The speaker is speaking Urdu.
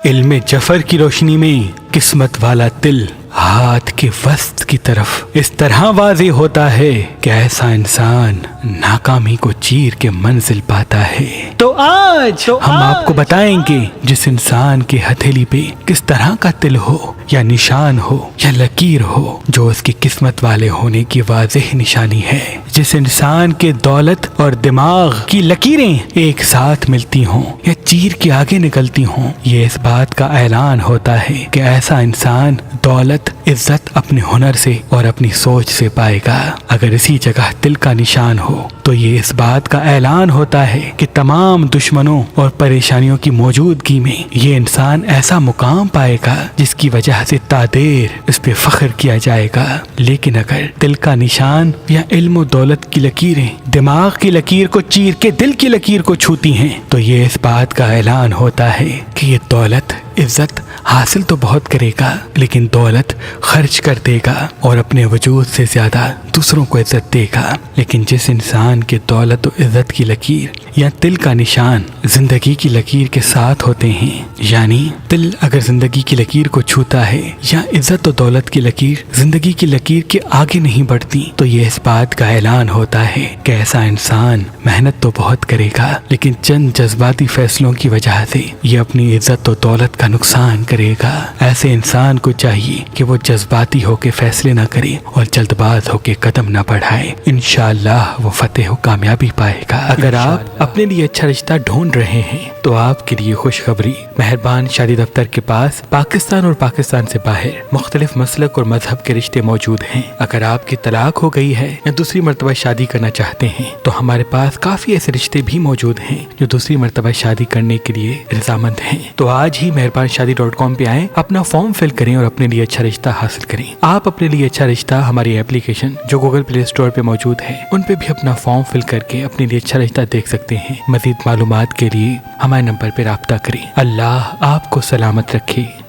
علم جفر کی روشنی میں قسمت والا دل ہاتھ کے وسط کی طرف اس طرح واضح ہوتا ہے کہ ایسا انسان ناکامی کو چیر کے منزل پاتا ہے۔ تو آج ہم آپ کو بتائیں گے جس انسان کے ہتھیلی پہ کس طرح کا تل ہو یا نشان ہو یا لکیر ہو جو اس کی قسمت والے ہونے کی واضح نشانی ہے۔ جس انسان کے دولت اور دماغ کی لکیریں ایک ساتھ ملتی ہوں یا چیر کے آگے نکلتی ہوں، یہ اس بات کا اعلان ہوتا ہے کہ ایسا انسان دولت عزت اپنے ہنر سے اور اپنی سوچ سے پائے گا۔ اگر اسی جگہ دل کا نشان ہو تو یہ اس بات کا اعلان ہوتا ہے کہ تمام دشمنوں اور پریشانیوں کی موجودگی میں یہ انسان ایسا مقام پائے گا جس کی وجہ سے تادیر اس پہ فخر کیا جائے گا۔ لیکن اگر دل کا نشان یا علم و دولت کی لکیریں دماغ کی لکیر کو چیر کے دل کی لکیر کو چھوتی ہیں تو یہ اس بات کا اعلان ہوتا ہے کہ یہ دولت عزت حاصل تو بہت کرے گا لیکن دولت خرچ کر دے گا اور اپنے وجود سے زیادہ دوسروں کو عزت دے گا۔ لیکن جس انسان کے دولت و عزت کی لکیر یا دل کا نشان زندگی کی لکیر کے ساتھ ہوتے ہیں، یعنی دل اگر زندگی کی لکیر کو چھوتا ہے یا عزت و دولت کی لکیر زندگی کی لکیر کے آگے نہیں بڑھتی تو یہ اس بات کا اعلان ہوتا ہے کہ ایسا انسان محنت تو بہت کرے گا لیکن چند جذباتی فیصلوں کی وجہ سے یہ اپنی عزت و دولت کا نقصان کرے گا۔ ایسے انسان کو چاہیے کہ وہ جذباتی ہو کے فیصلے نہ کرے اور جلد باز ہو کے قدم نہ بڑھائے، انشاءاللہ وہ فتح و کامیابی پائے گا۔ اگر آپ اپنے لیے اچھا رشتہ ڈھونڈ رہے ہیں تو آپ کے لیے خوشخبری، مہربان شادی دفتر کے پاس پاکستان اور پاکستان سے باہر مختلف مسلک اور مذہب کے رشتے موجود ہیں۔ اگر آپ کی طلاق ہو گئی ہے یا دوسری مرتبہ شادی کرنا چاہتے ہیں تو ہمارے پاس کافی ایسے رشتے بھی موجود ہیں جو دوسری مرتبہ شادی کرنے کے لیے رضامند ہیں۔ تو آج ہی مہربان شادی.com پہ آئیں، اپنا فارم فل کریں اور اپنے لیے اچھا رشتہ حاصل کریں۔ آپ اپنے لیے اچھا رشتہ ہماری اپلیکیشن جو گوگل پلے اسٹور پہ موجود ہے ان پہ بھی اپنا فارم فل کر کے اپنے لیے اچھا رشتہ دیکھ سکتے ہیں۔ مزید معلومات کے لیے ہمارے نمبر پہ رابطہ کریں۔ اللہ آپ کو سلامت رکھے۔